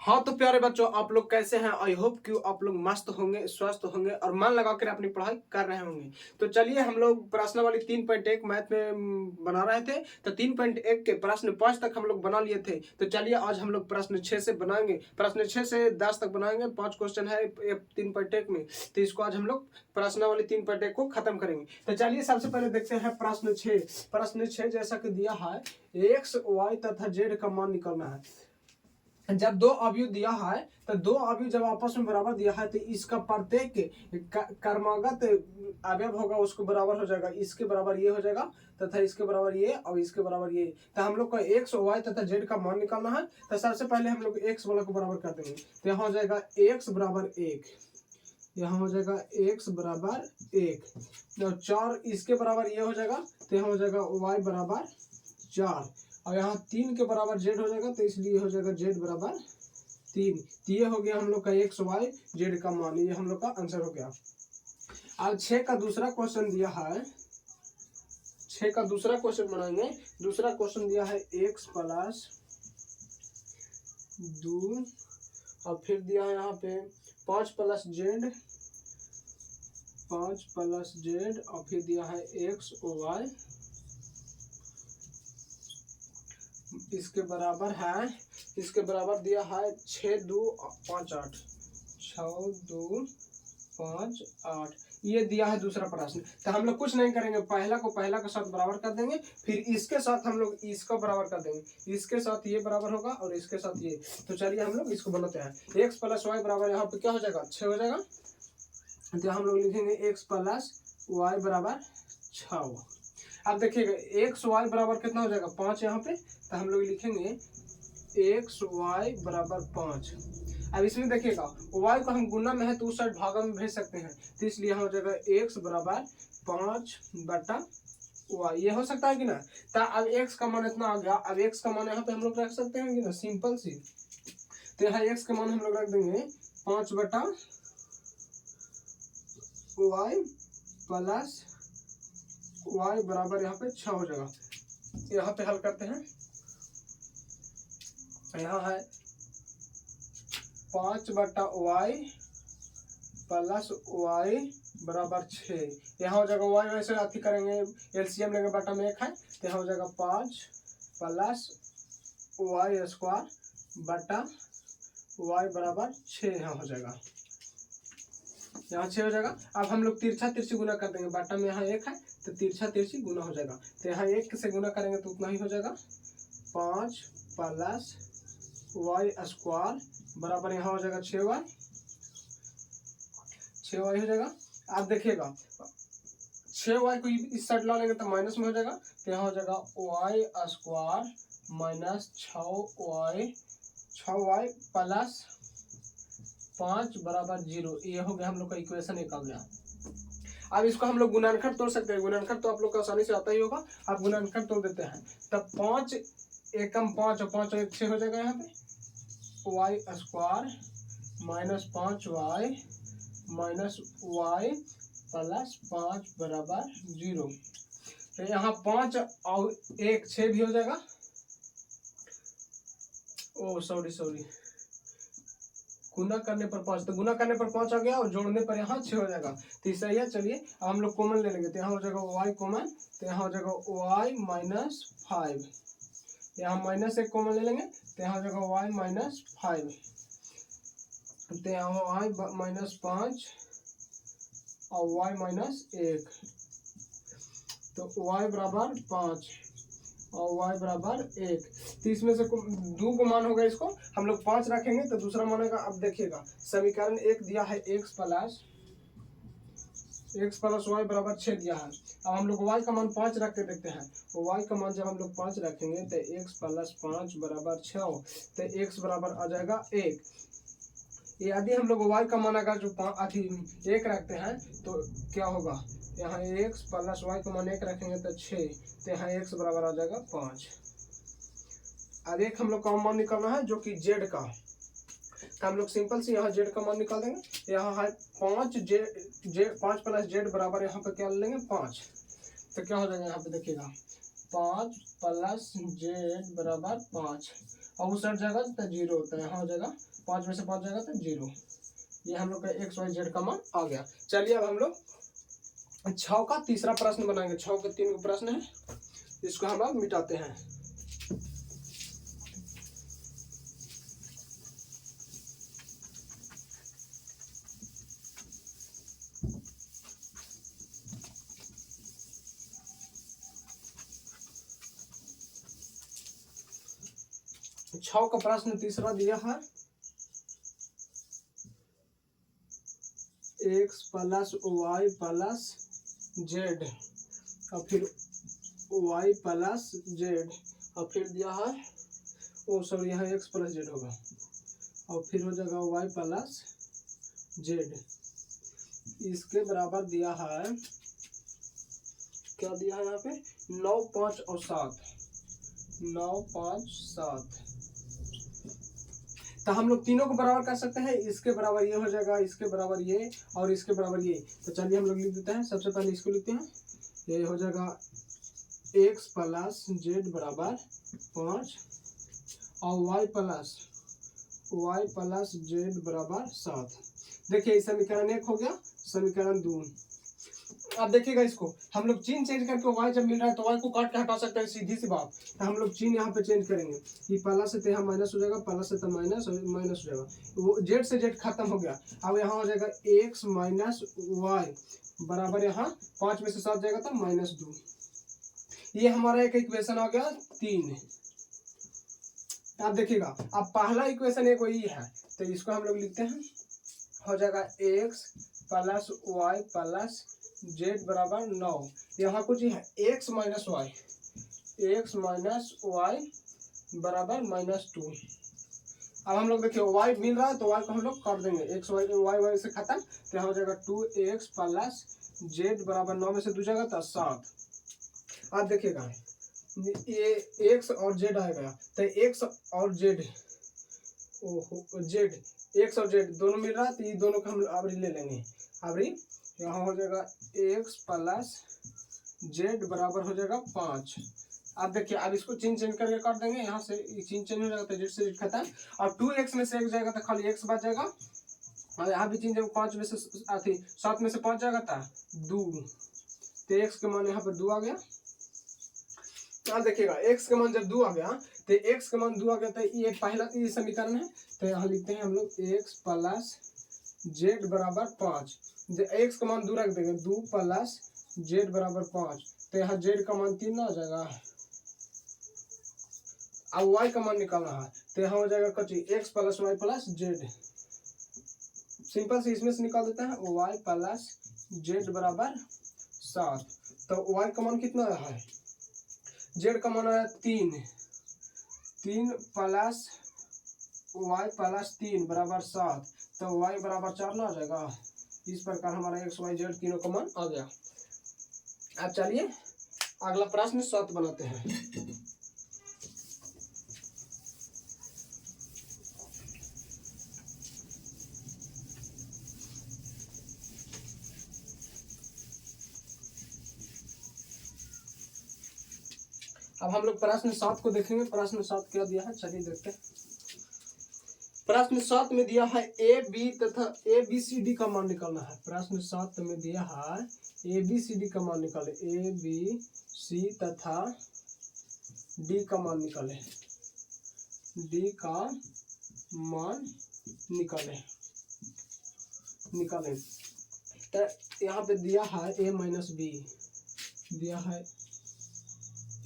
हाँ तो प्यारे बच्चों, आप लोग कैसे हैं? आई होप कि आप लोग मस्त होंगे, स्वस्थ होंगे और मन लगाकर अपनी पढ़ाई कर रहे होंगे। तो चलिए हम लोग प्रश्न वाली 3.1 मैथ में बना रहे थे। तो 3.1 के प्रश्न 5 तक हम लोग बना लिए थे। तो चलिए आज हम लोग प्रश्न 6 से बनाएंगे। प्रश्न 6 से 10 तक बनाएंगे। 5 क्वेश्चन है 3.1 में। तो इसको आज हम लोग प्रश्न वाली 3.1 को खत्म करेंगे। तो चलिए सबसे पहले देखते हैं प्रश्न 6। प्रश्न 6 जैसा कि दिया है, एक्स वाई तथा जेड का मान निकालना है। जब दो अवयव दिया है तो दो अवयव जब आपस में बराबर दिया है तो इसका प्रत्येक कर्मागत अवयव होगा उसको बराबर हो जाएगा। इसके बराबर ये हो जाएगा तथा इसके बराबर ये और इसके बराबर ये। तो हम लोग को एक्स वाई तथा जेड का मान निकालना है। तो सबसे पहले हम लोग एक्स वाला को बराबर कर देंगे। तो यहाँ हो जाएगा एक्स बराबर 1, यहाँ हो जाएगा एक्स बराबर 1 और 4 इसके बराबर ये हो जाएगा। तो यहाँ हो जाएगा वाई बराबर 4 और यहाँ 3 के बराबर जेड हो जाएगा। तो इसलिए हो जाएगा जेड बराबर 3। तो ये हो गया हम लोग का एक्स वाई जेड का मान। ये हम लोग का आंसर हो गया। अब 6 का दूसरा क्वेश्चन दिया है। 6 का दूसरा क्वेश्चन बनाएंगे। दूसरा क्वेश्चन दिया है एक्स प्लस 2 और फिर दिया है यहाँ पे 5 प्लस जेड, 5 प्लस जेड और फिर दिया है एक्स वाई इसके बराबर है, इसके बराबर दिया है 6 2 5 8, 6 2 5 8 ये दिया है दूसरा प्रश्न। तो हम लोग कुछ नहीं करेंगे, पहला को पहला के साथ बराबर कर देंगे, फिर इसके साथ हम लोग इसको बराबर कर देंगे, इसके साथ ये बराबर होगा और इसके साथ ये। तो चलिए हम लोग इसको बनाते हैं। एक्स प्लस वाई बराबर यहाँ पे क्या हो जाएगा 6 हो जाएगा। तो हम लोग लिखेंगे एक्स प्लस वाई बराबर 6। अब देखिएगा एक्स वाई बराबर कितना हो जाएगा 5 यहाँ पे। तो हम लोग लिखेंगे एक्स वाई बराबर 5। अब इसमें देखिएगा वाई को हम गुना में है तो उस साइड भागा में भेज सकते हैं। तो इसलिए हो जाएगा एक्स बराबर 5 बटा वाई। ये हो सकता है कि ना। तो अब एक्स का मान इतना आ गया। अब एक्स का मान यहाँ पे हम लोग रख सकते हैं कि ना, सिंपल सी। तो यहाँ एक्स का मान हम लोग रख देंगे 5 बटा वाई प्लस वाई बराबर यहाँ पे 6 हो जाएगा। यहाँ पे हल करते हैं। यहाँ है 5 बटा वाई प्लस वाई बराबर 6। यहाँ हो जाएगा वाई वैसे अति करेंगे, एलसीएम लेंगे, बटा में 1 है। तो यहाँ हो जाएगा 5 प्लस वाई स्क्वायर बटा वाई बराबर 6। यहाँ हो जाएगा, यहाँ 6 हो जाएगा। अब हम लोग तिरछा तिरछी गुना कर देंगे, बटा में यहाँ 1 है तो तिरछा तिरछी गुना हो जाएगा। तो यहाँ 1 से गुना करेंगे तो उतना ही हो जाएगा। 5 प्लस वाई स्क्वायर बराबर यहाँ हो जाएगा 6y, 6y हो जाएगा। आप देखिएगा 6y को इस साइड ला लेंगे तो माइनस में हो जाएगा। तो यहाँ हो जाएगा Y square minus 6y plus 5 बराबर 0। ये हो गया हम लोग का इक्वेशन 1 आ गया। अब इसको हम लोग गुणनखंड तोड़ सकते हैं। गुणनखंड तो आप लोग को आसानी से आता ही होगा। आप गुणनखंड तोड़ देते हैं तब 5 एकम 5 और 5 और 1 6 हो जाएगा। यहाँ पे y square minus 5y minus y plus 5 बराबर 0। तो यहाँ 5 और 1 6 भी हो जाएगा। ओ सॉरी, गुना करने पर 5, तो गुना करने पर 5 आ गया और जोड़ने पर यहाँ 6 हो जाएगा। तो सही है। चलिए अब हम लोग कॉमन ले लेंगे। तो यहाँ हो जाएगा y कॉमन, तो यहाँ हो जाएगा y माइनस 5। यहाँ माइनस 1 कॉमन ले लेंगे तो यहाँ हो जाएगा y माइनस 5। तो यहाँ y माइनस 5 और y माइनस 1। तो y बराबर 5 और y बराबर 1। तो इसमें से 2 को मान होगा, इसको हम लोग 5 रखेंगे तो दूसरा मान होगा। अब देखिएगा समीकरण 1 दिया है x प्लस वाई बराबर 6 दिया है। अब हम लोग y का मान 5 रख के देखते हैं। तो y का मान जब हम लोग 5 रखेंगे तो x प्लस 5 बराबर 6, तो x बराबर आ जाएगा 1। यदि हम लोग y का मान अगर जो 1 रखते हैं तो क्या होगा, यहाँ x प्लस वाई का मान 1 रखेंगे तो 6, तो यहाँ x बराबर आ जाएगा 5। अब एक हम लोग का मान निकालना है जो कि z का। तो हम लोग सिंपल से यहाँ z का मान निकाल देंगे। यहाँ है 5 प्लस z बराबर यहाँ पे क्या लेंगे 5। तो क्या हो जाएगा यहाँ पे देखिएगा 5 प्लस z बराबर 5 और उस साइड जाएगा तो 0 होता है, यहाँ हो जाएगा 5 में से 5 जाएगा तो 0। ये हम लोग का एक्स वाई जेड का मान आ गया। चलिए अब हम लोग 6 का तीसरा प्रश्न बनाएंगे। 6 के 3 प्रश्न है, इसको हम लोग मिटाते हैं। छह का प्रश्न तीसरा दिया है, x plus y plus z और फिर y प्लस जेड और फिर दिया है सॉरी यहाँ x प्लस जेड होगा और फिर हो जाएगा y प्लस जेड। इसके बराबर दिया है, क्या दिया है यहाँ पे 9, 5 और 7, 9, 5, 7। तो हम लोग तीनों को बराबर कर सकते हैं। इसके बराबर ये हो जाएगा, इसके बराबर ये और इसके बराबर ये। तो चलिए हम लोग लिख देते हैं। सबसे पहले इसको लिखते हैं, ये हो जाएगा x प्लस जेड बराबर 5 और y प्लस जेड बराबर 7। देखिए समीकरण 1 हो गया, समीकरण 2। अब देखिएगा इसको हम लोग चिन्ह चेंज करके y जब मिल रहा है तो y को काट के हटा सकते हैं, सीधी सी बात। तो हम लोग चिन्ह यहाँ पे चेंज करेंगे, ये प्लस से यहाँ माइनस हो जाएगा, प्लस से माइनस माइनस हो जाएगा, वो जेड से जेड खत्म हो गया। अब यहाँ हो जाएगा x माइनस वाई बराबर यहाँ 5 में से 7 जाएगा तो -2। ये हमारा एक इक्वेशन हो गया 3। अब देखिएगा अब पहला इक्वेशन एक वही है, तो इसको हम लोग लिखते हैं, हो जाएगा x plus y plus z बराबर 9। यहाँ कुछ है x माइनस वाई बराबर -2। अब हम लोग देखिए y मिल रहा है तो y को हम लोग कर देंगे, x y से खत्म, तो यहाँ हो जाएगा 2x प्लस जेड बराबर 9 में से 2 जाएगा तो 7। अब देखिएगा ये x और z आएगा, तो x और z x और z दोनों मिल रहा है, तो ये दोनों को हम अबरी ले लेंगे। अबरी यहाँ हो जाएगा x प्लस जेड बराबर हो जाएगा 5। अब देखिए अब इसको चेंज करके कर देंगे, यहाँ से चेंज हो जाएगा तो जेड से जेड खत्म, और 2x में से 1 जाएगा तो खाली x बच जाएगा, और यहाँ भी चेंज 5 में से 7 में से 5 जाएगा था 2, तो x के मान यहाँ पर 2 आ गया। अब देखिएगा x का मान जब 2 आ गया तो x का मान 2 आ गया, तो ये पहला ये समीकरण है, तो यहाँ लिखते हैं हम लोग x प्लस जेड बराबर 5। x का मान 2 रख देंगे, 2 प्लस जेड बराबर 5, तो यहाँ जेड का मान 3 ना हो जाएगा। अब y का मान निकालना है, तो यहाँ हो जाएगा कच्ची x plus y plus z. Simple से इसमें से निकाल देते हैं, y प्लस जेड बराबर 7। तो y का मान कितना है, जेड का मान है 3 प्लस वाई प्लस 3 बराबर 7, तो y बराबर 4 ना आ जाएगा। इस प्रकार हमारा x y z तीनों का मान आ गया। अब चलिए अगला प्रश्न 7 बनाते हैं। अब हम लोग प्रश्न 7 को देखेंगे। प्रश्न 7 क्या दिया है, चलिए देखते हैं। प्रश्न 7 में दिया है ए बी तथा ए बी सी डी का मान निकालना है। प्रश्न 7 में दिया है ए बी सी डी का मान निकाले, ए बी सी तथा डी का मान निकाले, डी का मान निकाले। तो यहाँ पे दिया है ए माइनस बी, दिया है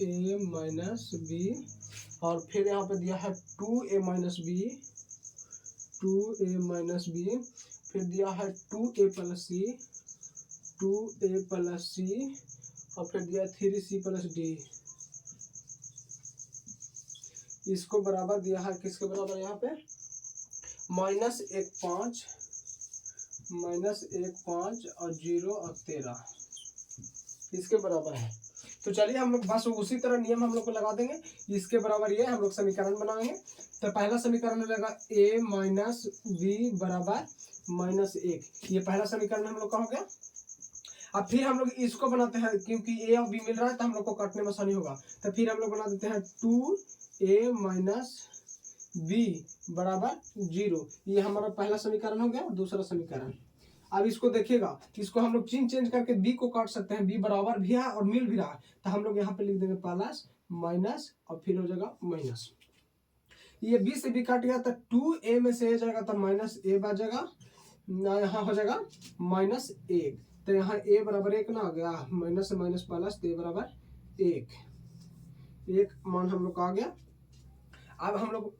ए माइनस बी, और फिर यहाँ पे दिया है 2a minus B, 2a minus B, फिर दिया है 2a प्लस सी, 2a प्लस सी, और फिर दिया 3c प्लस डी। इसको बराबर दिया है किसके बराबर, यहाँ पे -1 5 और 0 और 13 इसके बराबर है। तो चलिए हम लोग बस उसी तरह नियम हम लोग को लगा देंगे। इसके बराबर ये हम लोग समीकरण बनाएंगे। तो पहला समीकरण हो जाएगा a माइनस बी बराबर -1, ये पहला समीकरण हम लोग का हो गया। अब फिर हम लोग इसको बनाते हैं, क्योंकि a और b मिल रहा है तो हम लोग को काटने में आसानी होगा। तो फिर हम लोग बना देते हैं 2a माइनस बी बराबर 0। ये हमारा पहला समीकरण हो गया। दूसरा समीकरण, अब इसको देखिएगा, इसको हम लोग चिन्ह चेंज करके बी को काट सकते हैं। बी बराबर भी है और मिल भी रहा है, तो हम लोग यहाँ पे लिख देंगे प्लस माइनस और फिर हो जाएगा माइनस। ये बी से बी काट गया तो 2a में से a जाएगा तो माइनस a बचेगा, यहाँ हो जाएगा माइनस 1। तो यहाँ a बराबर 1 ना आ गया, माइनस से माइनस प्लस, तो a बराबर 1 मान हम लोग का आ गया। अब हम लोग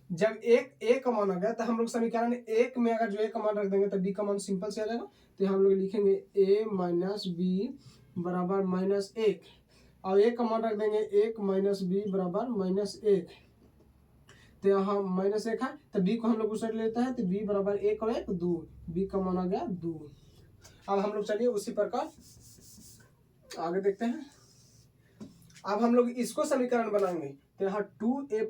जब एक का मान आ गया तो हम लोग समीकरण 1 में अगर जो a का मान रख देंगे तो b का मान सिंपल से आ जाएगा। तो हम लोग लिखेंगे a माइनस बी बराबर माइनस 1, और a का मान रख देंगे 1 माइनस बी बराबर माइनस 1। तो यहाँ माइनस 1 है तो b को हम लोग उस साइड लेते हैं, तो b बराबर 1 और 1 2, b का मान आ गया 2। अब हम लोग चलिए उसी प्रकार आगे देखते हैं। अब हम लोग इसको समीकरण बनाएंगे, तो यहाँ 2a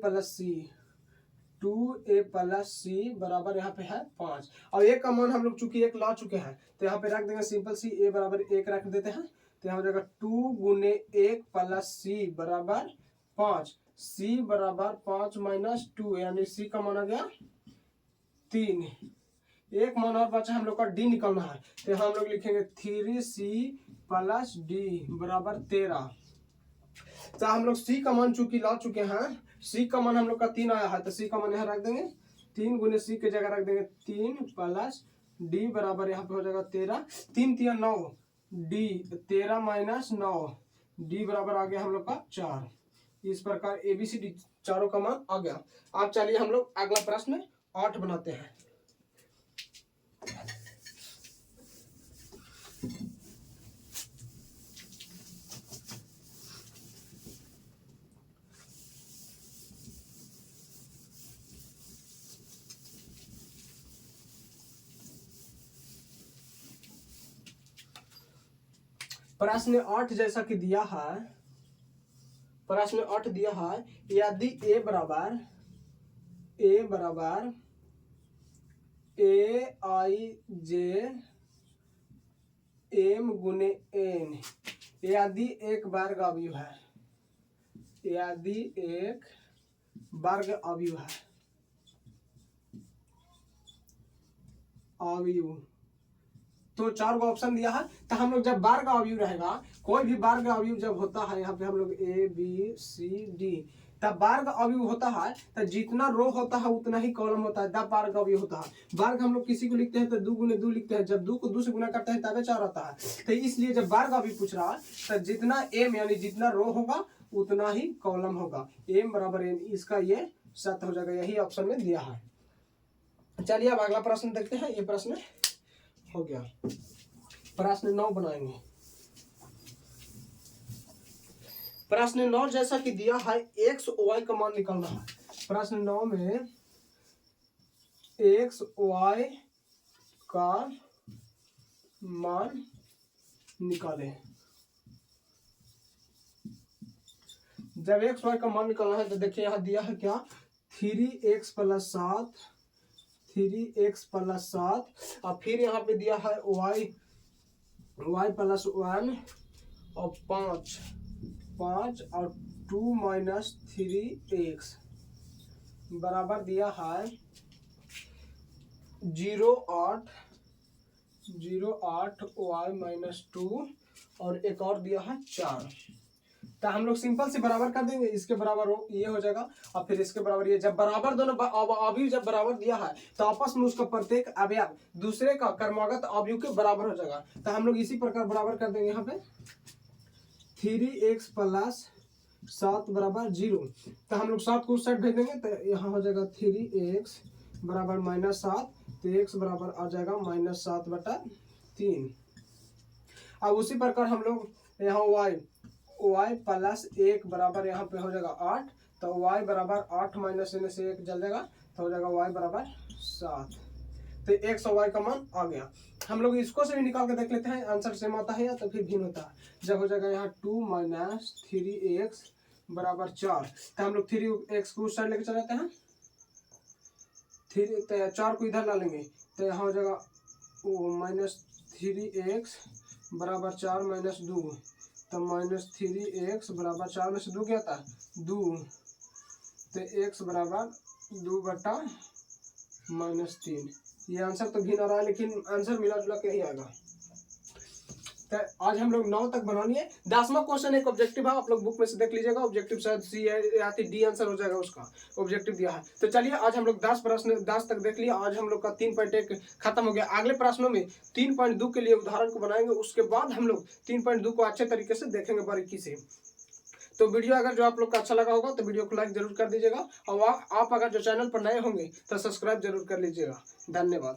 प्लस सी बराबर यहाँ पे है 5, और a का मान हम लोग चूंकि 1 ला चुके हैं तो यहाँ पे रख देंगे सिंपल सी, a बराबर 1 रख देते हैं। तो यहाँ हो जाएगा 2 गुने 1 प्लस सी बराबर 5, c बराबर 5 माइनस 2, यानी c का मान आ गया 3। एक मान और बचा हम लोग का d निकालना है, तो हम लोग लिखेंगे 3c प्लस d बराबर 13। तो हम लोग c का मान चूंकि ला चुके हैं, c का मान हम लोग का 3 आया है, तो c का मान यहाँ रख देंगे 3 गुने c के जगह रख देंगे 3 प्लस d बराबर यहाँ पे हो जाएगा 13, 3 3 9, d 13 माइनस 9, d बराबर आ गया हम लोग का 4। इस प्रकार ABCD चारों का मान आ गया। अब चलिए हम लोग अगला प्रश्न 8 बनाते हैं। प्रश्न 8 जैसा कि दिया है, प्रश्न 8 दिया है, यदि a बराबर aij m गुने n, यदि एक वर्ग अवयव है, यदि एक वर्ग अवयव है, अवयव तो 4 को ऑप्शन दिया है। तो हम लोग जब वर्ग अवयव रहेगा, कोई भी वर्ग अवयव जब होता है, यहाँ पे हम लोग A B C D, तब वर्ग अवयव होता है तो जितना रो होता है उतना ही कॉलम होता है, तब वर्ग अवयव होता है। वर्ग हम लोग किसी को लिखते हैं तो 2 गुने 2 लिखते हैं, जब 2 को 2 से गुना करते हैं तब 4 आता है। तो इसलिए जब वर्ग अवयव पूछ रहा है तो जितना m यानी जितना रो होगा उतना ही कॉलम होगा, m बराबर n, इसका ये सत्य हो जाएगा, यही ऑप्शन में दिया है। चलिए अब अगला प्रश्न देखते हैं। ये प्रश्न हो गया। प्रश्न 9 बनाएंगे। प्रश्न 9 जैसा कि दिया है x y का मान निकालना है। प्रश्न 9 में x y का मान निकालें। जब x y का मान निकालना है तो देखिए यहाँ दिया है क्या, 3x प्लस 7, 3x प्लस 7, और फिर यहाँ पे दिया है y प्लस 1 और 5 और 2 माइनस 3x बराबर दिया है 0 8 y माइनस 2, और एक और दिया है 4। तो हम लोग सिंपल से बराबर कर देंगे, इसके बराबर हो ये हो जाएगा और फिर इसके बराबर ये। जब बराबर दोनों अभी जब बराबर दिया है तो आपस में उसका प्रत्येक अवयव दूसरे का क्रमागत अवयव के बराबर हो जाएगा। तो हम लोग इसी प्रकार बराबर कर देंगे। यहाँ पे 3x प्लस 7 बराबर 0, तो हम लोग 7 को उस साइड भेज देंगे, तो यहाँ हो जाएगा 3x बराबर माइनस 7, तो x बराबर आ जाएगा माइनस 7/3। अब उसी प्रकार हम लोग यहाँ y प्लस 1 बराबर यहाँ पे हो जाएगा 8, तो y बराबर 8 माइनस में से 1 जल जाएगा, तो हो जाएगा y बराबर 7। तो x और y का मान आ गया। हम लोग इसको से भी निकाल के देख लेते हैं, आंसर सेम आता है या तो फिर भिन्न होता है। जब हो जाएगा यहाँ 2 माइनस 3x बराबर 4, तो हम लोग 3x को उस साइड लेके चले जाते हैं, 4 को इधर ला लेंगे, तो यहाँ हो जाएगा माइनस 3x बराबर 4 माइनस 2, तो माइनस 3x बराबर 4 में से 2 क्या आता है 2, तो x बराबर 2/-3। ये आंसर तो भिन्न आ रहा है लेकिन आंसर मिला जुला के ही आएगा। तो आज हम लोग 9 तक बनानी है। 10वां क्वेश्चन एक ऑब्जेक्टिव है, आप लोग बुक में से देख लीजिएगा। ऑब्जेक्टिव शायद सी है या फिर डी आंसर हो जाएगा, उसका ऑब्जेक्टिव दिया है। तो चलिए आज हम लोग 10 प्रश्न 10 तक देख लिया। आज हम लोग का 3.1 खत्म हो गया। अगले प्रश्नों में 3.2 के लिए उदाहरण को बनाएंगे, उसके बाद हम लोग 3.2 को अच्छे तरीके से देखेंगे बारीकी से। तो वीडियो अगर जो आप लोग का अच्छा लगा होगा तो वीडियो को लाइक जरूर कर दीजिएगा, और आप अगर जो चैनल पर नए होंगे तो सब्सक्राइब जरूर कर लीजिएगा। धन्यवाद।